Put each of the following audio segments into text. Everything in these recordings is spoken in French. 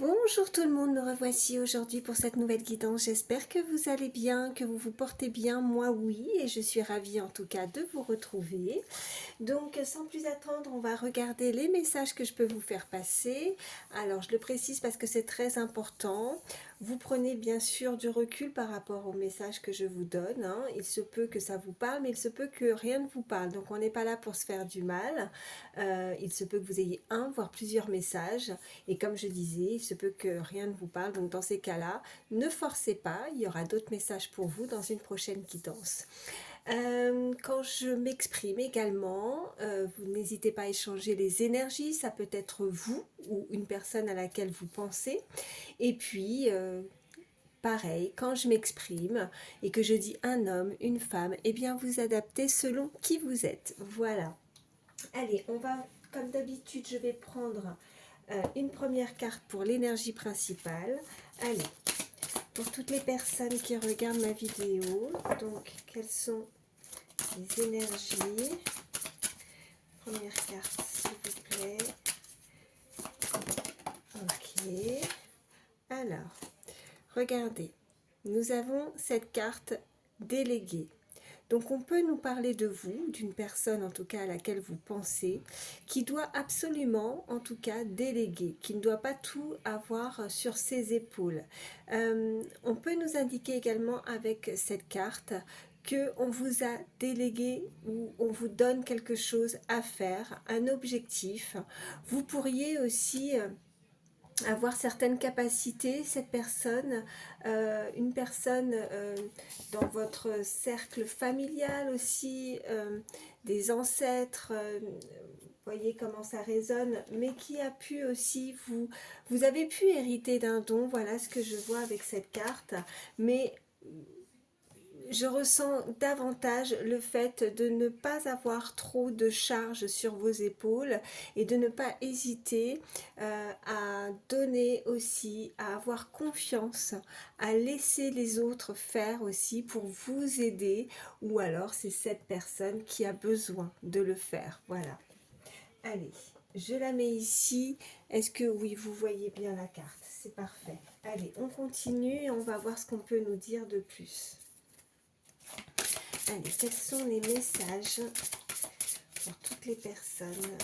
Bonjour tout le monde, me revoici aujourd'hui pour cette nouvelle guidance. J'espère que vous allez bien, que vous vous portez bien. Moi oui, et je suis ravie en tout cas de vous retrouver. Donc sans plus attendre, on va regarder les messages que je peux vous faire passer. Alors je le précise parce que c'est très important. Vous prenez bien sûr du recul par rapport aux messages que je vous donne, hein. Il se peut que ça vous parle, mais il se peut que rien ne vous parle. Donc on n'est pas là pour se faire du mal. Il se peut que vous ayez un, voire plusieurs messages. Et comme je disais, il se peut que rien ne vous parle. Donc dans ces cas-là, ne forcez pas. Il y aura d'autres messages pour vous dans une prochaine guidance. Quand je m'exprime également, vous n'hésitez pas à échanger les énergies, ça peut être vous ou une personne à laquelle vous pensez. Et puis, pareil, quand je m'exprime et que je dis un homme, une femme, eh bien vous adaptez selon qui vous êtes. Voilà. Allez, on va, comme d'habitude, je vais prendre une première carte pour l'énergie principale. Allez, pour toutes les personnes qui regardent ma vidéo, donc quelles sont les énergies? Première carte, s'il vous plaît. Ok. Alors, regardez, nous avons cette carte déléguée. Donc on peut nous parler de vous, d'une personne en tout cas à laquelle vous pensez, qui doit absolument en tout cas déléguer, qui ne doit pas tout avoir sur ses épaules. On peut nous indiquer également avec cette carte qu'on vous a délégué ou on vous donne quelque chose à faire, un objectif. Vous pourriez aussi avoir certaines capacités, cette personne, une personne dans votre cercle familial aussi, des ancêtres, voyez comment ça résonne, mais qui a pu aussi vous avez pu hériter d'un don, voilà ce que je vois avec cette carte, mais je ressens davantage le fait de ne pas avoir trop de charges sur vos épaules et de ne pas hésiter à donner aussi, à avoir confiance, à laisser les autres faire aussi pour vous aider, ou alors c'est cette personne qui a besoin de le faire. Voilà. Allez, je la mets ici. Est-ce que oui, vous voyez bien la carte? C'est parfait. Allez, on continue et on va voir ce qu'on peut nous dire de plus. Allez, quels sont les messages pour toutes les personnes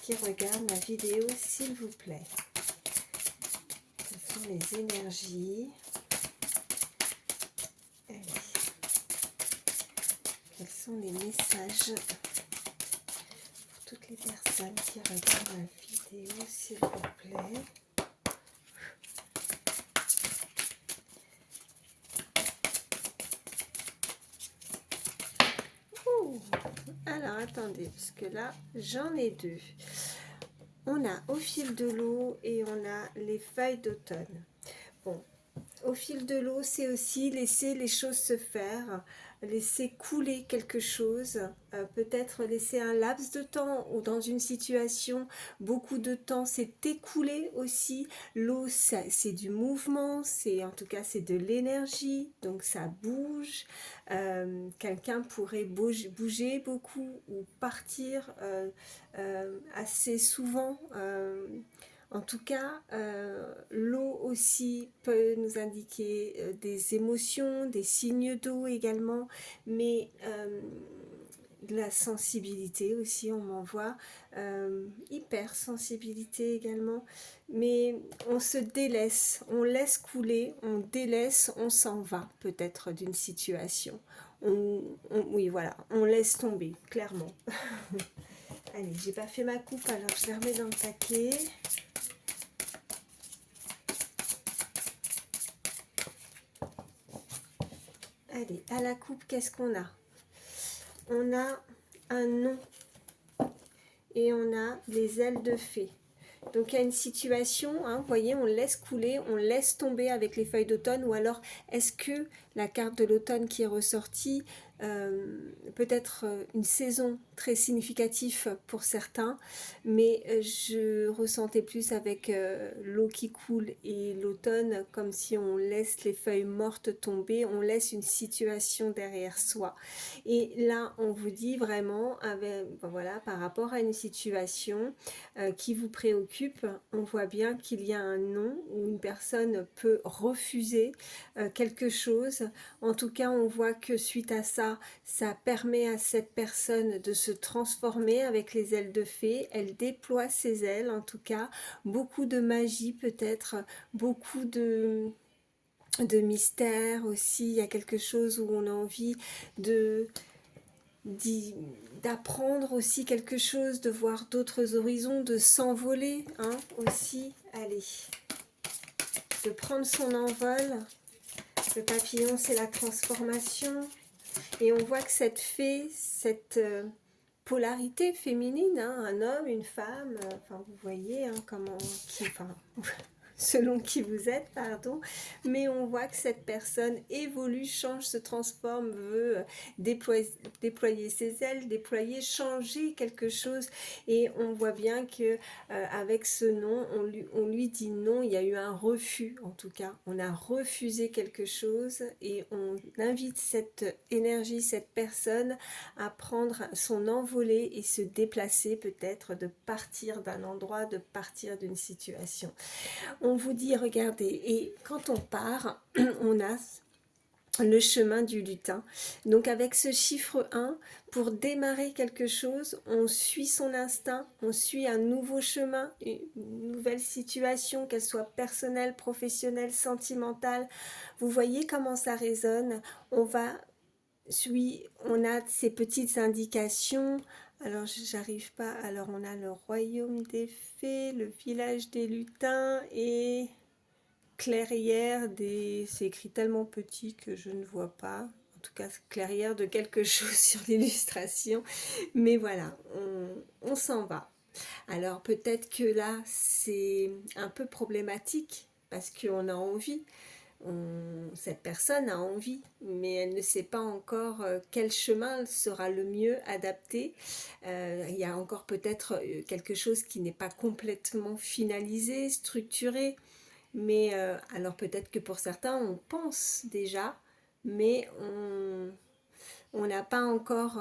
qui regardent ma vidéo, s'il vous plaît? Quelles sont les énergies? Allez. Quels sont les messages pour toutes les personnes qui regardent ma vidéo, s'il vous plaît? Alors, attendez, parce que là, j'en ai deux. On a au fil de l'eau et on a les feuilles d'automne. Bon, au fil de l'eau, c'est aussi laisser les choses se faire, laisser couler quelque chose, peut-être laisser un laps de temps ou dans une situation, beaucoup de temps s'est écoulé aussi. L'eau, c'est du mouvement, c'est en tout cas c'est de l'énergie, donc ça bouge. Quelqu'un pourrait bouger beaucoup ou partir assez souvent. En tout cas, l'eau aussi peut nous indiquer des émotions, des signes d'eau également, mais de la sensibilité aussi, on m'envoie, hypersensibilité également, mais on se délaisse, on laisse couler, on délaisse, on s'en va peut-être d'une situation. Oui, voilà, on laisse tomber, clairement. Allez, j'ai pas fait ma coupe, alors je la remets dans le paquet. Allez, à la coupe, qu'est-ce qu'on a? On a un nom et on a les ailes de fée. Donc il y a une situation, hein, vous voyez, on laisse couler, on laisse tomber avec les feuilles d'automne, ou alors est-ce que la carte de l'automne qui est ressortie peut-être une saison très significative pour certains, mais je ressentais plus avec l'eau qui coule et l'automne, comme si on laisse les feuilles mortes tomber, on laisse une situation derrière soi. Et là, on vous dit vraiment, voilà, par rapport à une situation qui vous préoccupe, on voit bien qu'il y a un non où une personne peut refuser quelque chose. En tout cas, on voit que suite à ça, ça permet à cette personne de se transformer avec les ailes de fée. Elle déploie ses ailes, en tout cas. Beaucoup de magie peut-être, beaucoup de mystère aussi. Il y a quelque chose où on a envie de d'apprendre aussi quelque chose, de voir d'autres horizons, de s'envoler hein, aussi. Allez, de prendre son envol. Le papillon, c'est la transformation. Et on voit que cette fée, cette polarité féminine, hein, un homme, une femme, enfin vous voyez hein, comment, selon qui vous êtes, pardon, mais on voit que cette personne évolue, change, se transforme, veut déployer ses ailes, changer quelque chose, et on voit bien que avec ce non, on lui dit non, il y a eu un refus en tout cas, on a refusé quelque chose, et on invite cette énergie, cette personne à prendre son envolée et se déplacer peut-être, de partir d'un endroit, de partir d'une situation. On vous dit, regardez, et quand on part, on a le chemin du lutin. Donc avec ce chiffre 1, pour démarrer quelque chose, on suit son instinct, on suit un nouveau chemin, une nouvelle situation, qu'elle soit personnelle, professionnelle, sentimentale. Vous voyez comment ça résonne. On a ces petites indications. Alors j'arrive pas, alors on a le royaume des fées, le village des lutins et clairière des... C'est écrit tellement petit que je ne vois pas. En tout cas, clairière de quelque chose sur l'illustration. Mais voilà, on s'en va. Alors peut-être que là, c'est un peu problématique parce qu'on a envie. Cette personne a envie, mais elle ne sait pas encore quel chemin sera le mieux adapté. Il y a encore peut-être quelque chose qui n'est pas complètement finalisé, structuré, mais alors peut-être que pour certains, on pense déjà, mais on n'a pas encore...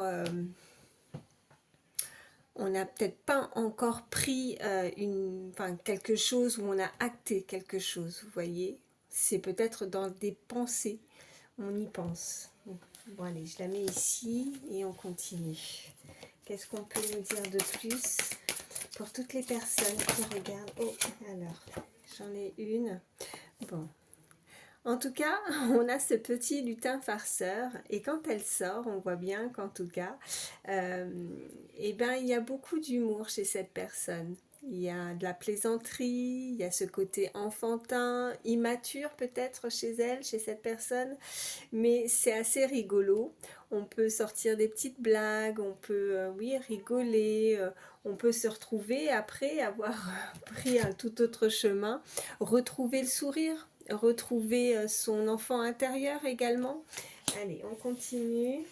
on n'a peut-être pas encore pris quelque chose où on a acté quelque chose, vous voyez. C'est peut-être dans des pensées, on y pense. Bon allez, je la mets ici et on continue. Qu'est-ce qu'on peut nous dire de plus pour toutes les personnes qui regardent? Oh, alors, j'en ai une. Bon. En tout cas, on a ce petit lutin farceur et quand elle sort, on voit bien qu'en tout cas, eh ben, il y a beaucoup d'humour chez cette personne. Il y a de la plaisanterie, il y a ce côté enfantin, immature peut-être chez elle, chez cette personne, mais c'est assez rigolo. On peut sortir des petites blagues, on peut oui, rigoler, on peut se retrouver après avoir pris un tout autre chemin, retrouver le sourire, retrouver son enfant intérieur également. Allez, on continue.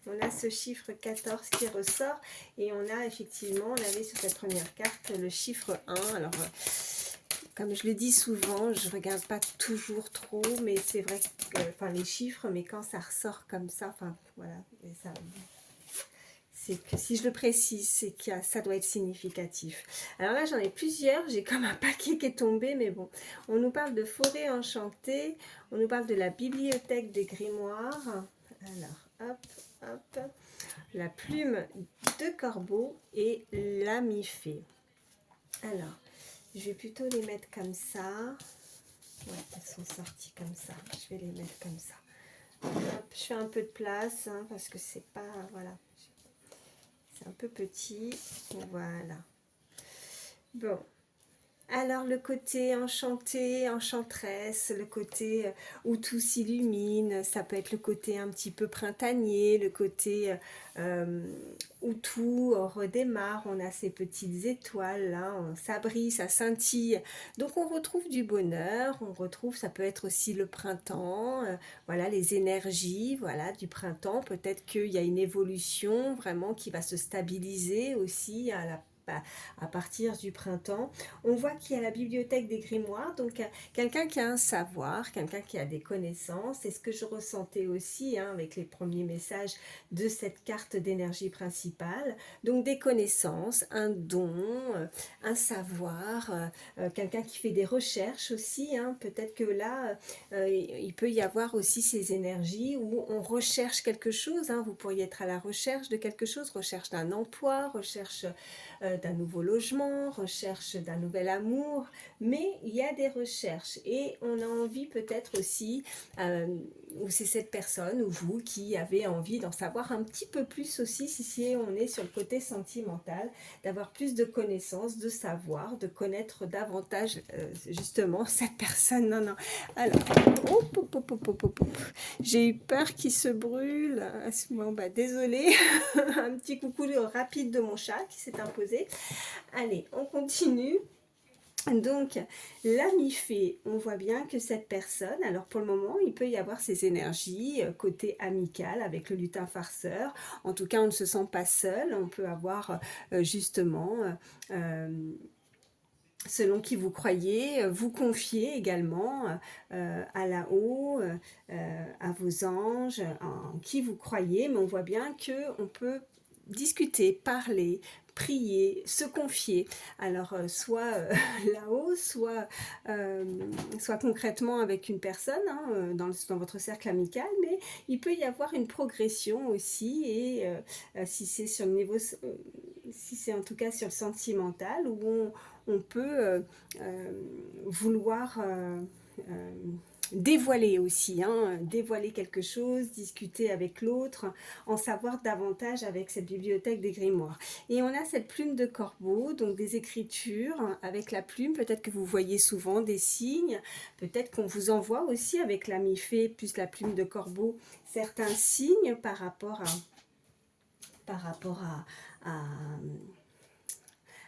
On a ce chiffre 14 qui ressort et on a effectivement, on avait sur cette première carte le chiffre 1. Alors, comme je le dis souvent, je ne regarde pas toujours trop, mais c'est vrai que, enfin les chiffres, mais quand ça ressort comme ça, enfin voilà, c'est que si je le précise, c'est que ça doit être significatif. Alors là, j'en ai plusieurs, j'ai comme un paquet qui est tombé, mais bon. On nous parle de forêt enchantée, on nous parle de la bibliothèque des grimoires. Alors, hop, hop, la plume de corbeau et l'ami fée. Alors, je vais plutôt les mettre comme ça. Ouais, elles sont sorties comme ça. Je vais les mettre comme ça. Hop, je fais un peu de place hein, parce que c'est pas... Voilà. C'est un peu petit. Voilà. Bon. Alors le côté enchanté, enchanteresse, le côté où tout s'illumine, ça peut être le côté un petit peu printanier, le côté où tout redémarre, on a ces petites étoiles là, ça brille, ça scintille. Donc on retrouve du bonheur, on retrouve, ça peut être aussi le printemps, voilà les énergies, voilà du printemps. Peut-être qu'il y a une évolution vraiment qui va se stabiliser aussi à partir du printemps. On voit qu'il y a la bibliothèque des grimoires, donc quelqu'un qui a un savoir, quelqu'un qui a des connaissances. C'est ce que je ressentais aussi avec les premiers messages de cette carte d'énergie principale. Donc des connaissances, un don, un savoir, quelqu'un qui fait des recherches aussi. Peut-être que là, il peut y avoir aussi ces énergies où on recherche quelque chose. Vous pourriez être à la recherche de quelque chose, recherche d'un emploi, recherche d'un nouveau logement, recherche d'un nouvel amour, mais il y a des recherches et on a envie peut-être aussi, ou c'est cette personne ou vous qui avez envie d'en savoir un petit peu plus aussi, si on est sur le côté sentimental, d'avoir plus de connaissances, de savoir, de connaître davantage justement cette personne. Non, non. Alors, j'ai eu peur qu'il se brûle. Bon, bah, désolée. Un petit coucou rapide de mon chat qui s'est imposé. Allez, on continue. Donc, l'ami fée, on voit bien que cette personne, alors pour le moment, il peut y avoir ces énergies côté amical avec le lutin farceur. En tout cas, on ne se sent pas seul. On peut avoir justement, selon qui vous croyez, vous confier également à là-haut, à vos anges, en qui vous croyez. Mais on voit bien qu'on peut discuter, parler, prier, se confier. Alors, soit là-haut, soit concrètement avec une personne dans votre cercle amical, mais il peut y avoir une progression aussi, et si c'est sur le niveau, si c'est en tout cas sur le sentimental, où on peut vouloir dévoiler aussi, dévoiler quelque chose, discuter avec l'autre, en savoir davantage avec cette bibliothèque des grimoires. Et on a cette plume de corbeau, donc des écritures avec la plume. Peut-être que vous voyez souvent des signes, peut-être qu'on vous envoie aussi avec l'ami fée plus la plume de corbeau certains signes par rapport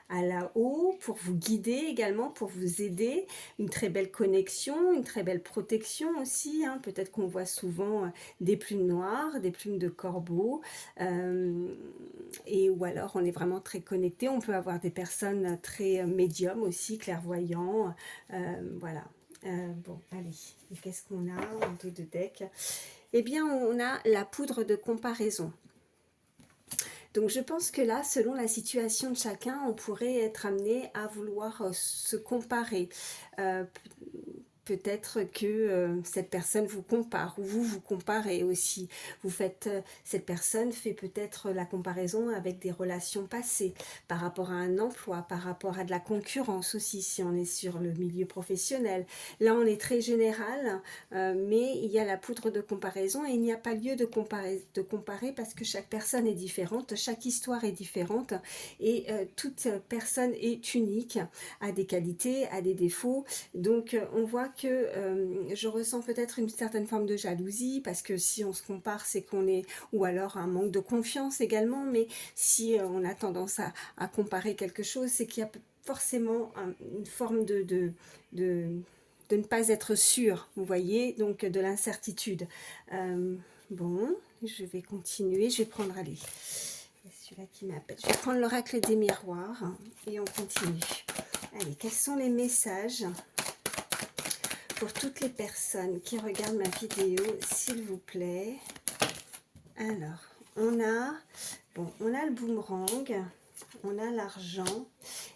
à là-haut, pour vous guider également, pour vous aider. Une très belle connexion, une très belle protection aussi. Peut-être qu'on voit souvent des plumes noires, des plumes de corbeau, ou alors on est vraiment très connecté. On peut avoir des personnes très médiums aussi, clairvoyants. Voilà. Bon, allez, qu'est-ce qu'on a en dos de deck? Eh bien, on a la poudre de comparaison. Donc je pense que là, selon la situation de chacun, on pourrait être amené à vouloir se comparer. Peut-être que cette personne vous compare, ou vous comparez aussi. Cette personne fait peut-être la comparaison avec des relations passées, par rapport à un emploi, par rapport à de la concurrence aussi, si on est sur le milieu professionnel. Là, on est très général, mais il y a la poudre de comparaison, et il n'y a pas lieu de comparer parce que chaque personne est différente, chaque histoire est différente, et toute personne est unique, a des qualités, a des défauts. Donc on voit que je ressens peut-être une certaine forme de jalousie, parce que si on se compare, c'est qu'on est, ou alors un manque de confiance également, mais si on a tendance à comparer quelque chose, c'est qu'il y a forcément une forme de ne pas être sûr, vous voyez, donc de l'incertitude. Bon, je vais continuer, je vais prendre, allez, celui-là qui m'appelle, je vais prendre l'oracle des miroirs, et on continue. Allez, quels sont les messages pour toutes les personnes qui regardent ma vidéo, s'il vous plaît? Alors, on a le boomerang, on a l'argent,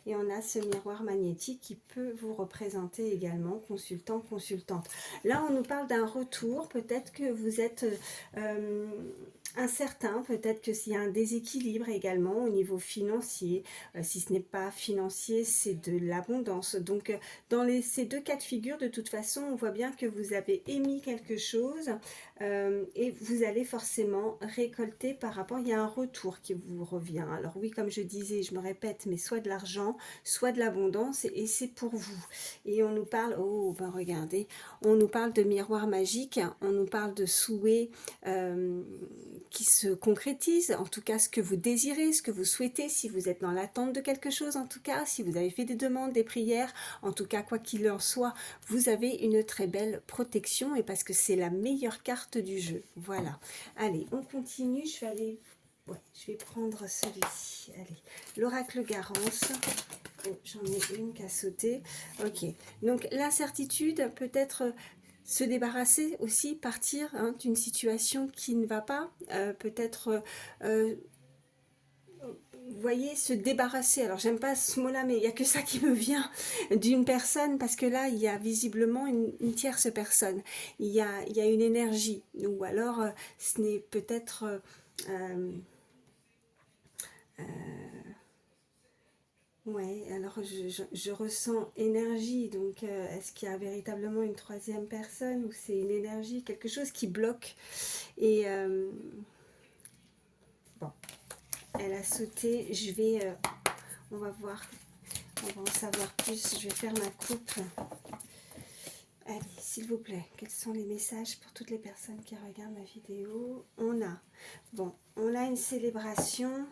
et on a ce miroir magnétique qui peut vous représenter également, consultant, consultante. Là, on nous parle d'un retour. Peut-être que vous êtes incertain, peut-être que s'il y a un déséquilibre également au niveau financier, si ce n'est pas financier, c'est de l'abondance. Donc dans ces deux cas de figure, de toute façon, on voit bien que vous avez émis quelque chose et vous allez forcément récolter par rapport, il y a un retour qui vous revient. Alors oui, comme je disais, je me répète, mais soit de l'argent, soit de l'abondance, et c'est pour vous. Et on nous parle, oh ben regardez, on nous parle de miroir magique, on nous parle de souhaits qui se concrétise, en tout cas ce que vous désirez, ce que vous souhaitez, si vous êtes dans l'attente de quelque chose, en tout cas, si vous avez fait des demandes, des prières, en tout cas, quoi qu'il en soit, vous avez une très belle protection, et parce que c'est la meilleure carte du jeu. Voilà. Allez, on continue, je vais aller... Ouais, je vais prendre celui-ci. Allez, l'oracle Garance. Oh, j'en ai une qui a sauté. Ok, donc l'incertitude peut être se débarrasser aussi, partir d'une situation qui ne va pas, peut-être, vous voyez, se débarrasser, alors j'aime pas ce mot-là, mais il n'y a que ça qui me vient d'une personne, parce que là, il y a visiblement une tierce personne, il y a une énergie, ou alors ce n'est peut-être... ouais, alors je ressens énergie, donc est-ce qu'il y a véritablement une troisième personne, ou c'est une énergie, quelque chose qui bloque, et bon, elle a sauté, je vais, on va voir, on va en savoir plus, je vais faire ma coupe. Allez, s'il vous plaît, quels sont les messages pour toutes les personnes qui regardent ma vidéo? On a une célébration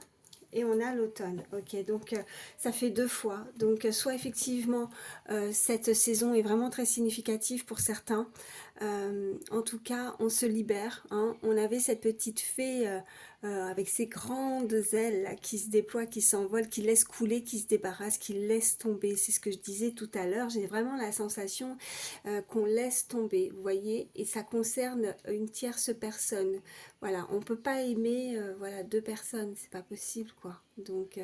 et on a l'automne. Ok, donc ça fait deux fois. Donc soit effectivement cette saison est vraiment très significative pour certains. En tout cas, on se libère. Hein. On avait cette petite fée avec ses grandes ailes là, qui se déploient, qui s'envolent, qui laisse couler, qui se débarrasse, qui laisse tomber. C'est ce que je disais tout à l'heure. J'ai vraiment la sensation qu'on laisse tomber, vous voyez, et ça concerne une tierce personne. Voilà, on peut pas aimer voilà, deux personnes, c'est pas possible quoi. Donc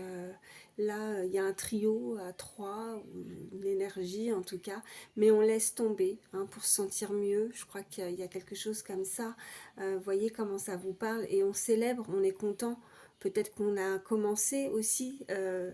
là, il y a un trio à trois, ou une énergie en tout cas, mais on laisse tomber hein, pour se sentir mieux. Je crois qu'il y a quelque chose comme ça. Voyez comment ça vous parle, et on célèbre, on est content. Peut-être qu'on a commencé aussi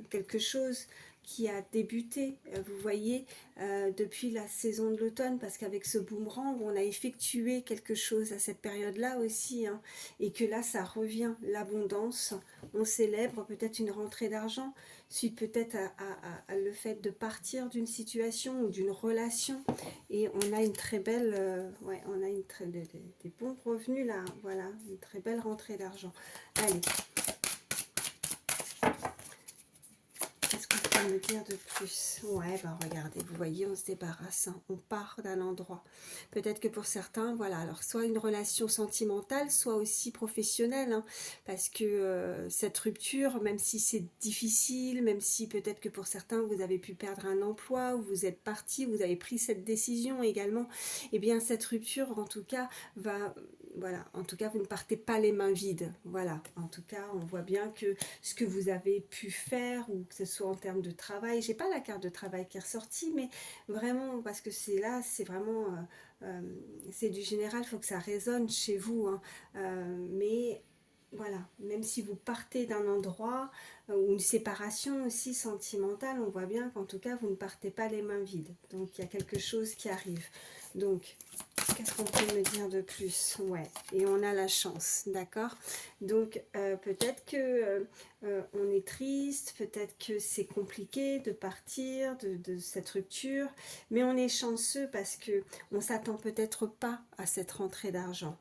quelque chose qui a débuté, vous voyez, depuis la saison de l'automne, parce qu'avec ce boomerang, on a effectué quelque chose à cette période-là aussi, hein, et que là, ça revient, l'abondance, on célèbre peut-être une rentrée d'argent, suite peut-être à le fait de partir d'une situation ou d'une relation, et on a une très belle, ouais, on a des bons revenus là, voilà, une très belle rentrée d'argent. Allez, qu'est-ce qu'on peut me dire de plus? Ouais, bah regardez, vous voyez, on se débarrasse, hein, on part d'un endroit. Peut-être que pour certains, voilà, alors soit une relation sentimentale, soit aussi professionnelle, hein, parce que cette rupture, même si c'est difficile, même si peut-être que pour certains, vous avez pu perdre un emploi, ou vous êtes parti, vous avez pris cette décision également, et bien cette rupture, en tout cas, va... Voilà, en tout cas, vous ne partez pas les mains vides. Voilà, en tout cas, on voit bien que ce que vous avez pu faire, ou que ce soit en termes de travail, j'ai pas la carte de travail qui est ressortie, mais vraiment, parce que c'est là, c'est vraiment, c'est du général, il faut que ça résonne chez vous, hein. Mais voilà, même si vous partez d'un endroit, ou une séparation aussi sentimentale, on voit bien qu'en tout cas, vous ne partez pas les mains vides. Donc, il y a quelque chose qui arrive. Donc, qu'est-ce qu'on peut me dire de plus? Ouais, et on a la chance, d'accord? Donc, peut-être que on est triste, peut-être que c'est compliqué de partir de cette rupture, mais on est chanceux parce que on s'attend peut-être pas à cette rentrée d'argent.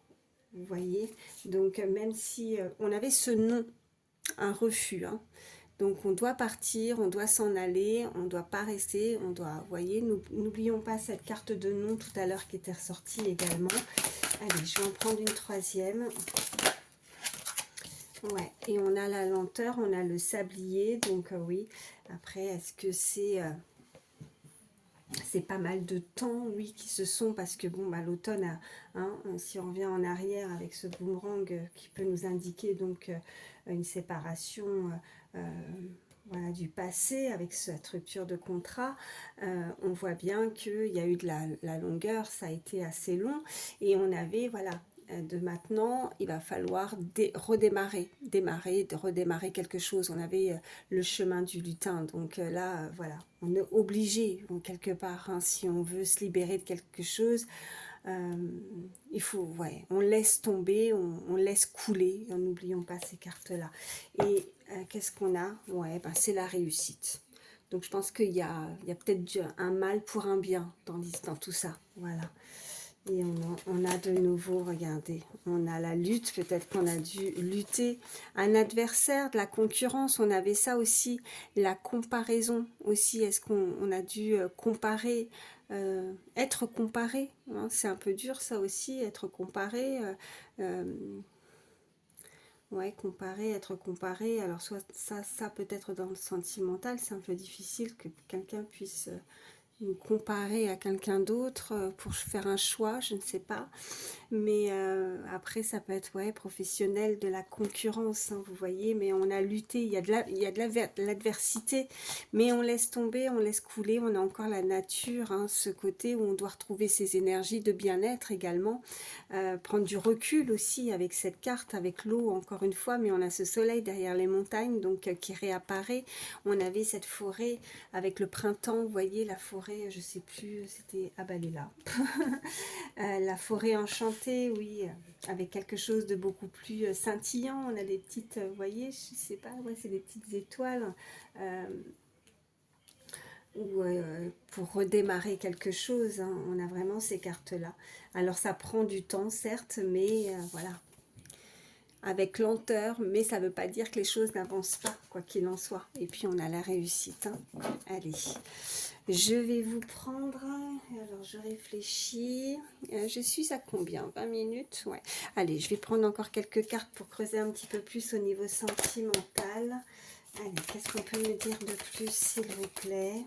Vous voyez? Donc, même si on avait ce non, un refus, hein, donc on doit partir, on doit s'en aller, on ne doit pas rester, on doit, vous voyez, n'oublions pas cette carte de non tout à l'heure qui était ressortie également. Allez, je vais en prendre une troisième. Ouais, et on a la lenteur, on a le sablier, donc oui. Après, est-ce que c'est pas mal de temps, oui, qui se sont, parce que bon, bah, l'automne, hein, si on revient en arrière avec ce boomerang qui peut nous indiquer donc une séparation voilà, du passé avec cette rupture de contrat, on voit bien qu'il y a eu de la longueur, ça a été assez long, et on avait, voilà, de maintenant, il va falloir redémarrer quelque chose. On avait le chemin du lutin, donc là, voilà, on est obligé, quelque part, hein, si on veut se libérer de quelque chose, il faut, ouais, on laisse tomber, on laisse couler, n'oublions pas ces cartes-là. Et qu'est-ce qu'on a? Ouais, ben, c'est la réussite. Donc je pense qu'il y a peut-être un mal pour un bien dans tout ça, voilà. Et on a de nouveau, regardez, on a la lutte, peut-être qu'on a dû lutter, un adversaire, de la concurrence, on avait ça aussi, la comparaison aussi, est-ce qu'on a dû comparer, être comparé, hein, c'est un peu dur ça aussi, être comparé, ouais, comparer, être comparé, alors soit ça peut-être dans le sentimental, c'est un peu difficile que quelqu'un puisse me comparer à quelqu'un d'autre pour faire un choix, je ne sais pas. Mais après, ça peut être ouais, professionnel, de la concurrence, hein, vous voyez, mais on a lutté, il y a de l'adversité, mais on laisse tomber, on laisse couler, on a encore la nature, hein, ce côté où on doit retrouver ses énergies de bien-être également, prendre du recul aussi avec cette carte, avec l'eau encore une fois, mais on a ce soleil derrière les montagnes, donc qui réapparaît, on avait cette forêt avec le printemps, vous voyez, la forêt, je sais plus, c'était, ah bah elle est là, la forêt enchantée, oui, avec quelque chose de beaucoup plus scintillant. On a des petites, vous voyez, je sais pas, ouais, c'est des petites étoiles. Ou pour redémarrer quelque chose, hein, on a vraiment ces cartes-là. Alors ça prend du temps, certes, mais voilà, avec lenteur, mais ça ne veut pas dire que les choses n'avancent pas, quoi qu'il en soit. Et puis on a la réussite. Hein. Allez, je vais vous prendre, alors je réfléchis, je suis à combien? 20 minutes? Ouais. Allez, je vais prendre encore quelques cartes pour creuser un petit peu plus au niveau sentimental. Allez, qu'est-ce qu'on peut me dire de plus, s'il vous plaît?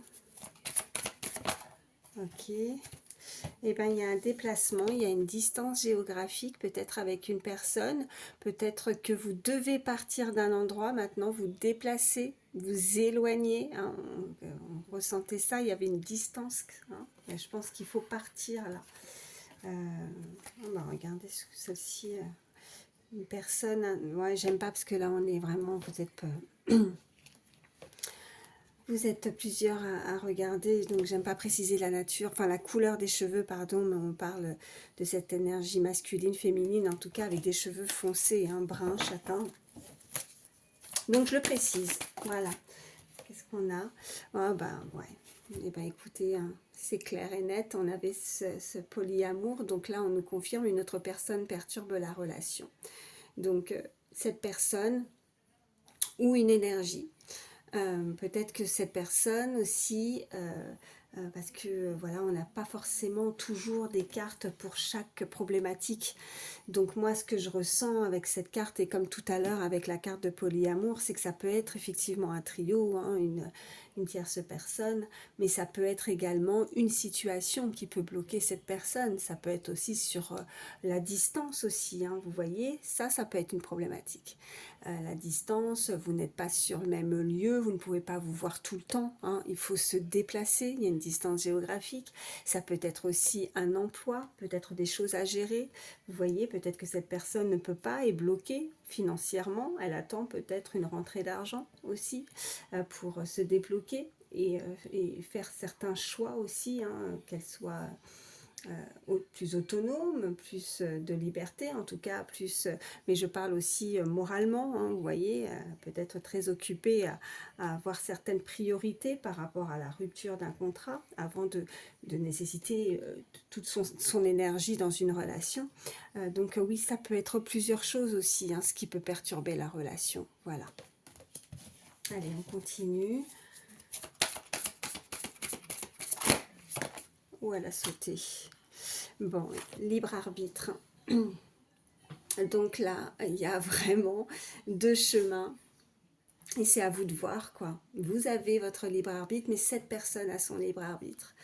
Ok. Eh bien, il y a un déplacement, il y a une distance géographique, peut-être avec une personne, peut-être que vous devez partir d'un endroit, maintenant vous déplacez, vous éloignez, hein, on ressentait ça, il y avait une distance, hein, je pense qu'il faut partir là. On va regarder celle-ci, une personne, ouais, j'aime pas parce que là on est vraiment, vous êtes plusieurs à regarder, donc j'aime pas préciser la nature, enfin la couleur des cheveux, pardon, mais on parle de cette énergie masculine, féminine, en tout cas avec des cheveux foncés, hein, brun, châtain. Donc je le précise, voilà. Qu'est-ce qu'on a? Ah bah ouais, eh ben écoutez, hein, c'est clair et net, on avait ce polyamour, donc là on nous confirme une autre personne perturbe la relation. Donc cette personne ou une énergie. Peut-être que cette personne aussi, parce que voilà, on n'a pas forcément toujours des cartes pour chaque problématique. Donc moi, ce que je ressens avec cette carte, et comme tout à l'heure avec la carte de polyamour, c'est que ça peut être effectivement un trio, hein, une tierce personne, mais ça peut être également une situation qui peut bloquer cette personne. Ça peut être aussi sur la distance aussi, hein, vous voyez, ça peut être une problématique. La distance, vous n'êtes pas sur le même lieu, vous ne pouvez pas vous voir tout le temps, hein, il faut se déplacer, il y a une distance géographique, ça peut être aussi un emploi, peut-être des choses à gérer, vous voyez, peut-être que cette personne ne peut pas, est bloquée financièrement, elle attend peut-être une rentrée d'argent aussi pour se débloquer et faire certains choix aussi, hein, qu'elle soit plus autonome, plus de liberté, en tout cas plus, mais je parle aussi moralement, hein, vous voyez, peut-être très occupée à avoir certaines priorités par rapport à la rupture d'un contrat, avant de nécessiter toute son énergie dans une relation. Donc oui, ça peut être plusieurs choses aussi, hein, ce qui peut perturber la relation, voilà. Allez, on continue. Oh, elle a sauté. Bon, libre arbitre. Donc là, il y a vraiment deux chemins. Et c'est à vous de voir, quoi. Vous avez votre libre arbitre, mais cette personne a son libre arbitre.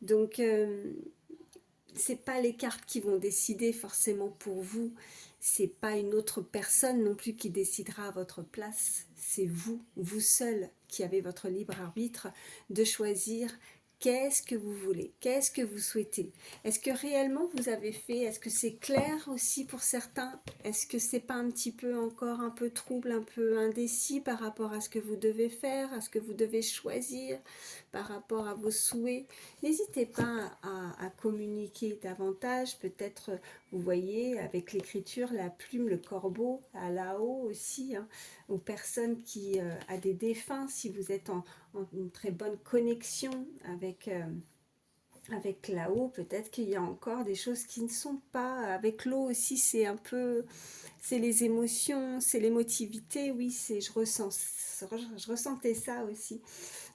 Donc, c'est pas les cartes qui vont décider forcément pour vous. C'est pas une autre personne non plus qui décidera à votre place. C'est vous, vous seul, qui avez votre libre arbitre de choisir Qu'est-ce que vous voulez? Qu'est-ce que vous souhaitez? Est-ce que réellement vous avez fait? Est-ce que c'est clair aussi pour certains? Est-ce que c'est pas un petit peu encore un peu trouble, un peu indécis par rapport à ce que vous devez faire, à ce que vous devez choisir, par rapport à vos souhaits? N'hésitez pas à communiquer davantage. Peut-être, vous voyez, avec l'écriture, la plume, le corbeau, à là-haut aussi, hein, aux personnes qui a des défunts, si vous êtes en une très bonne connexion avec là-haut, peut-être qu'il y a encore des choses qui ne sont pas. Avec l'eau aussi, c'est un peu, c'est les émotions, c'est l'émotivité, oui, je ressentais ça aussi.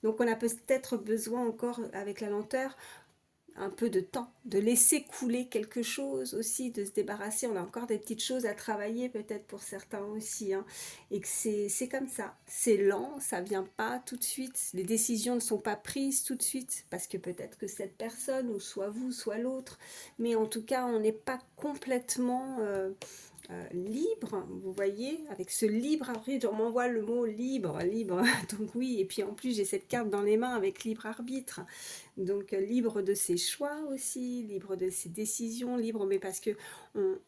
Donc on a peut-être besoin encore, avec la lenteur, un peu de temps, de laisser couler quelque chose aussi, de se débarrasser. On a encore des petites choses à travailler peut-être pour certains aussi, hein, et que c'est comme ça. C'est lent, ça vient pas tout de suite. Les décisions ne sont pas prises tout de suite parce que peut-être que cette personne, ou soit vous, soit l'autre, mais en tout cas, on n'est pas complètement libre, vous voyez, avec ce libre arbitre, on m'envoie le mot libre, libre, donc oui, et puis en plus j'ai cette carte dans les mains avec libre arbitre, donc libre de ses choix aussi, libre de ses décisions, libre, mais parce que on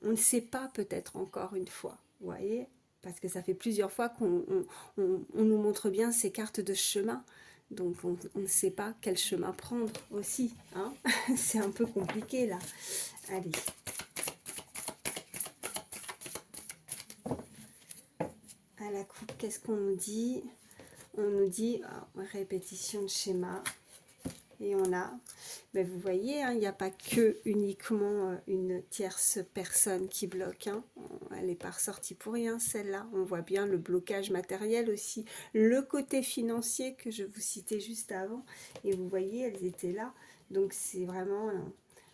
ne sait pas peut-être encore une fois, vous voyez, parce que ça fait plusieurs fois qu'on nous montre bien ces cartes de chemin, donc on ne sait pas quel chemin prendre aussi, hein. C'est un peu compliqué là. Allez. À la coupe, qu'est-ce qu'on nous dit? On nous dit répétition de schéma. Et on a, ben vous voyez, hein, il n'y a pas que uniquement une tierce personne qui bloque. Hein. Elle n'est pas ressortie pour rien, celle-là. On voit bien le blocage matériel aussi. Le côté financier que je vous citais juste avant. Et vous voyez, elles étaient là. Donc c'est vraiment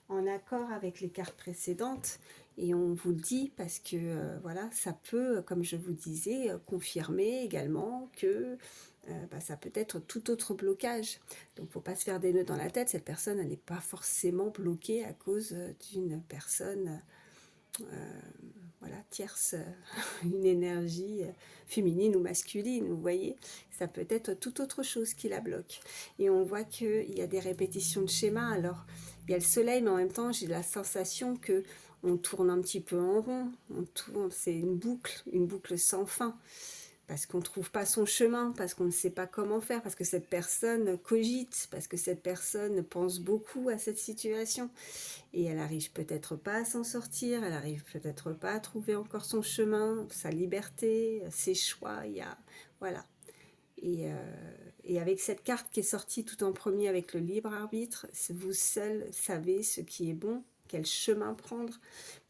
en accord avec les cartes précédentes. Et on vous le dit parce que voilà, ça peut, comme je vous disais, confirmer également que ça peut être tout autre blocage. Donc, il ne faut pas se faire des nœuds dans la tête. Cette personne, elle n'est pas forcément bloquée à cause d'une personne voilà, tierce, une énergie féminine ou masculine, vous voyez. Ça peut être tout autre chose qui la bloque. Et on voit qu'il y a des répétitions de schémas. Alors, il y a le soleil, mais en même temps, j'ai la sensation que on tourne un petit peu en rond. On tourne, c'est une boucle sans fin. Parce qu'on ne trouve pas son chemin, parce qu'on ne sait pas comment faire, parce que cette personne cogite, parce que cette personne pense beaucoup à cette situation. Et elle arrive peut-être pas à s'en sortir, elle arrive peut-être pas à trouver encore son chemin, sa liberté, ses choix, il y a... Voilà. Et avec cette carte qui est sortie tout en premier avec le libre arbitre, vous seul savez ce qui est bon, quel chemin prendre.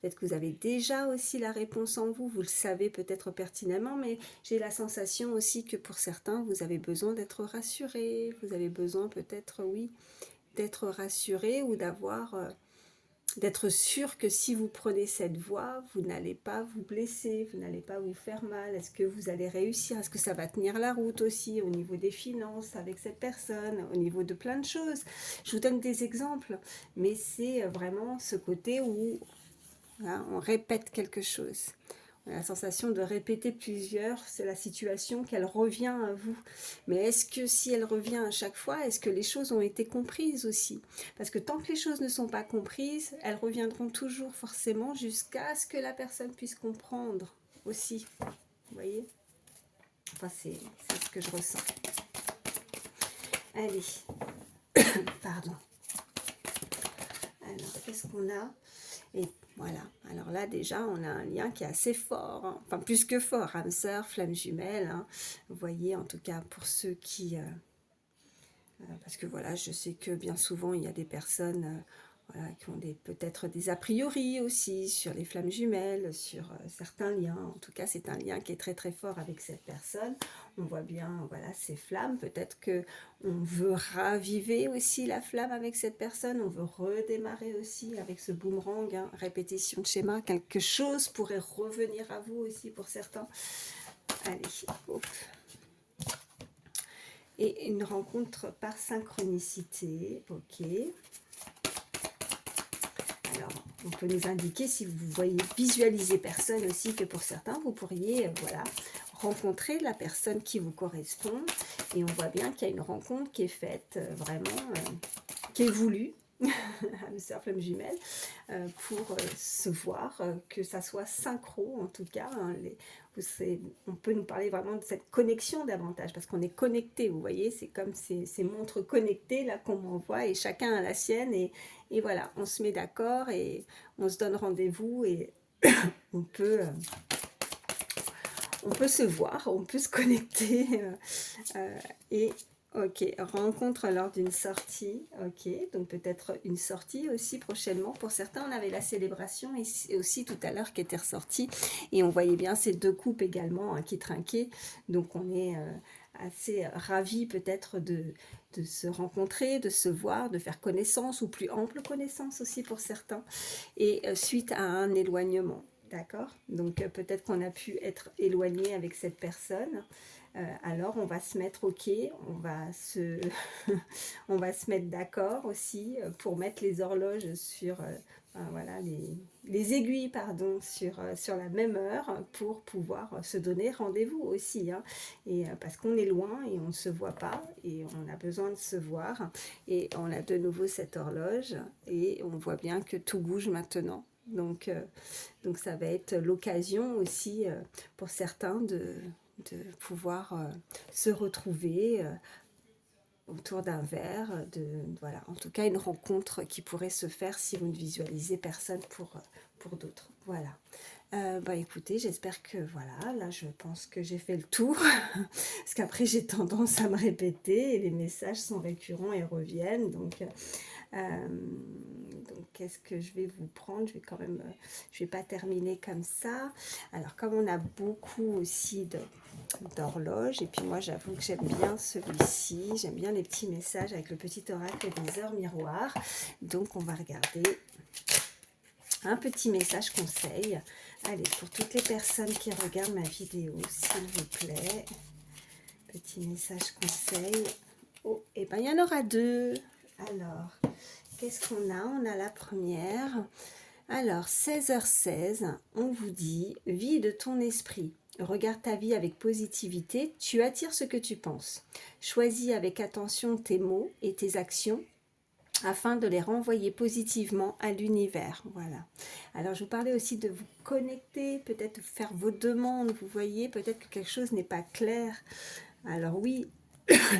Peut-être que vous avez déjà aussi la réponse en vous, vous le savez peut-être pertinemment, mais j'ai la sensation aussi que pour certains, vous avez besoin d'être rassuré, vous avez besoin peut-être, oui, d'être rassuré ou d'avoir... d'être sûr que si vous prenez cette voie, vous n'allez pas vous blesser, vous n'allez pas vous faire mal. Est-ce que vous allez réussir? Est-ce que ça va tenir la route aussi au niveau des finances avec cette personne, au niveau de plein de choses? Je vous donne des exemples, mais c'est vraiment ce côté où voilà, on répète quelque chose. On a la sensation de répéter plusieurs, c'est la situation qu'elle revient à vous. Mais est-ce que si elle revient à chaque fois, est-ce que les choses ont été comprises aussi? Parce que tant que les choses ne sont pas comprises, elles reviendront toujours forcément jusqu'à ce que la personne puisse comprendre aussi. Vous voyez? Enfin, c'est ce que je ressens. Allez, pardon. Alors, qu'est-ce qu'on a? Et voilà, alors là déjà on a un lien qui est assez fort, hein. Enfin plus que fort, âme sœur, flamme jumelle, hein. Vous voyez, en tout cas pour ceux qui... parce que voilà, je sais que bien souvent il y a des personnes voilà, qui ont peut-être des a priori aussi sur les flammes jumelles, sur certains liens. En tout cas, c'est un lien qui est très très fort avec cette personne. On voit bien, voilà, ces flammes. Peut-être que on veut raviver aussi la flamme avec cette personne. On veut redémarrer aussi avec ce boomerang, hein, répétition de schéma. Quelque chose pourrait revenir à vous aussi pour certains. Allez, hop. Et une rencontre par synchronicité, ok. Alors, on peut nous indiquer, si vous voyez visualiser personne aussi, que pour certains, vous pourriez voilà, rencontrer la personne qui vous correspond. Et on voit bien qu'il y a une rencontre qui est faite, vraiment, qui est voulue, âme sœur, flamme jumelle, pour se voir, que ça soit synchro en tout cas. Hein, on peut nous parler vraiment de cette connexion davantage, parce qu'on est connecté, vous voyez, c'est comme ces montres connectées là qu'on m'envoie, et chacun a la sienne, et voilà, on se met d'accord, et on se donne rendez-vous, et on peut... on peut se voir, on peut se connecter, et ok, rencontre lors d'une sortie, ok, donc peut-être une sortie aussi prochainement. Pour certains, on avait la célébration et aussi tout à l'heure qui était ressortie, et on voyait bien ces deux coupes également, hein, qui trinquaient, donc on est assez ravis peut-être de se rencontrer, de se voir, de faire connaissance, ou plus ample connaissance aussi pour certains, et suite à un éloignement. D'accord. Donc peut-être qu'on a pu être éloigné avec cette personne. Alors on va se mettre ok, on va se mettre d'accord aussi pour mettre les horloges sur, voilà, les aiguilles, pardon, sur la même heure, pour pouvoir se donner rendez-vous aussi. Hein. Et parce qu'on est loin et on ne se voit pas, et on a besoin de se voir. Et on a de nouveau cette horloge, et on voit bien que tout bouge maintenant. Donc ça va être l'occasion aussi pour certains de pouvoir se retrouver autour d'un verre, voilà, en tout cas une rencontre qui pourrait se faire si vous ne visualisez personne pour d'autres. Voilà. Bah écoutez, j'espère que voilà, là je pense que j'ai fait le tour, parce qu'après j'ai tendance à me répéter, et les messages sont récurrents et reviennent, donc qu'est-ce que je vais vous prendre? Je vais quand même, je vais pas terminer comme ça. Alors comme on a beaucoup aussi d'horloges, et puis moi j'avoue que j'aime bien celui-ci, j'aime bien les petits messages avec le petit oracle des heures miroirs, donc on va regarder un petit message conseil. Allez, pour toutes les personnes qui regardent ma vidéo, s'il vous plaît, petit message conseil. Oh, et ben il y en aura deux. Alors, qu'est-ce qu'on a? On a la première. Alors, 16h16, on vous dit, vide ton esprit. Regarde ta vie avec positivité, tu attires ce que tu penses. Choisis avec attention tes mots et tes actions afin de les renvoyer positivement à l'univers. Voilà. Alors, je vous parlais aussi de vous connecter, peut-être faire vos demandes. Vous voyez, peut-être que quelque chose n'est pas clair. Alors oui,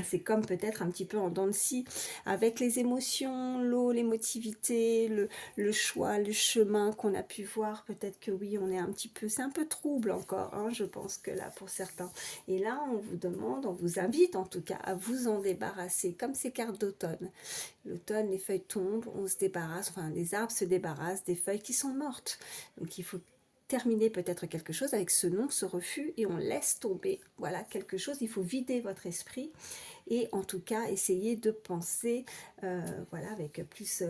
c'est comme peut-être un petit peu en dents de scie, avec les émotions, l'eau, l'émotivité, le choix, le chemin qu'on a pu voir. Peut-être que oui, on est un petit peu, c'est un peu trouble encore, hein, je pense que là, pour certains. Et là, on vous demande, on vous invite en tout cas à vous en débarrasser, comme ces cartes d'automne. L'automne, les feuilles tombent, on se débarrasse, enfin les arbres se débarrassent des feuilles qui sont mortes. Donc il faut terminer peut-être quelque chose avec ce non, ce refus, et on laisse tomber, voilà, quelque chose. Il faut vider votre esprit, et en tout cas essayer de penser, voilà, avec plus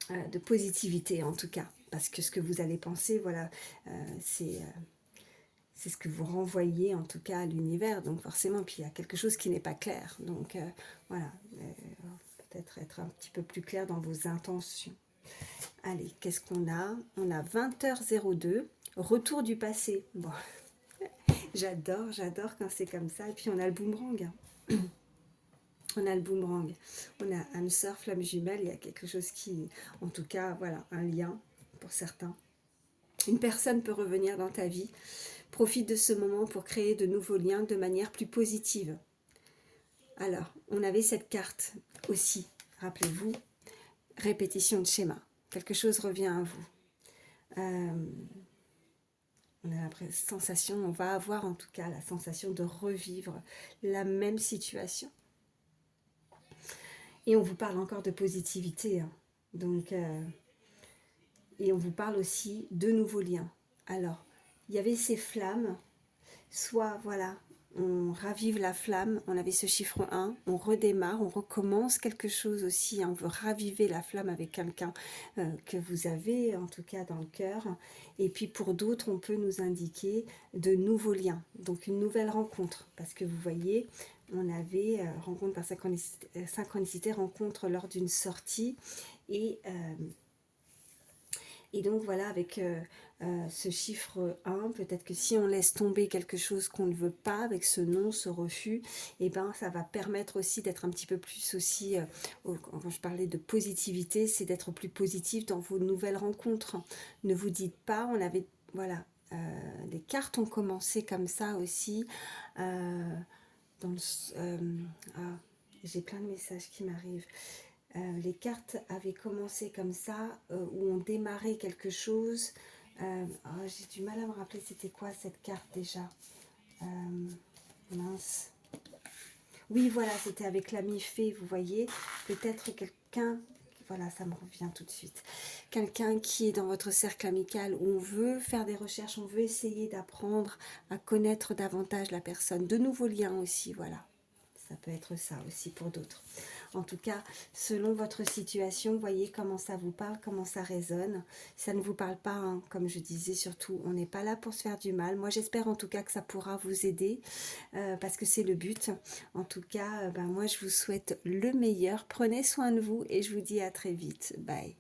de positivité en tout cas, parce que ce que vous allez penser, voilà, c'est ce que vous renvoyez en tout cas à l'univers. Donc forcément, puis il y a quelque chose qui n'est pas clair, donc voilà, peut-être être un petit peu plus clair dans vos intentions. Allez, qu'est-ce qu'on a? On a 20h02, retour du passé. Bon, j'adore quand c'est comme ça. Et puis on a le boomerang. On a le boomerang. On a âme sœur, flamme jumelle. Il y a quelque chose qui, en tout cas, voilà, un lien pour certains. Une personne peut revenir dans ta vie. Profite de ce moment pour créer de nouveaux liens de manière plus positive. Alors, on avait cette carte aussi. Rappelez-vous, répétition de schéma. Quelque chose revient à vous. On a la sensation, on va avoir en tout cas la sensation de revivre la même situation. Et on vous parle encore de positivité. Hein. Donc, et on vous parle aussi de nouveaux liens. Alors, il y avait ces flammes, soit voilà, on ravive la flamme, on avait ce chiffre 1, on redémarre, on recommence quelque chose aussi, on veut raviver la flamme avec quelqu'un que vous avez en tout cas dans le cœur. Et puis pour d'autres, on peut nous indiquer de nouveaux liens, donc une nouvelle rencontre, parce que vous voyez, on avait rencontre par synchronicité, rencontre lors d'une sortie, et Et donc voilà, avec ce chiffre 1, peut-être que si on laisse tomber quelque chose qu'on ne veut pas, avec ce non, ce refus, et ben ça va permettre aussi d'être un petit peu plus aussi, quand je parlais de positivité, c'est d'être plus positif dans vos nouvelles rencontres. Ne vous dites pas, on avait, voilà, les cartes ont commencé comme ça aussi. Euh, dans le, ah, j'ai plein de messages qui m'arrivent. Les cartes avaient commencé comme ça, où on démarrait quelque chose. J'ai du mal à me rappeler c'était quoi cette carte déjà. Mince. Oui, voilà, c'était avec l'ami fée, vous voyez. Peut-être quelqu'un, voilà, ça me revient tout de suite. Quelqu'un qui est dans votre cercle amical où on veut faire des recherches, on veut essayer d'apprendre à connaître davantage la personne. De nouveaux liens aussi, voilà. Ça peut être ça aussi pour d'autres. En tout cas, selon votre situation, voyez comment ça vous parle, comment ça résonne. Ça ne vous parle pas, hein, comme je disais, surtout, on n'est pas là pour se faire du mal. Moi, j'espère en tout cas que ça pourra vous aider, parce que c'est le but. En tout cas, moi, je vous souhaite le meilleur. Prenez soin de vous et je vous dis à très vite. Bye.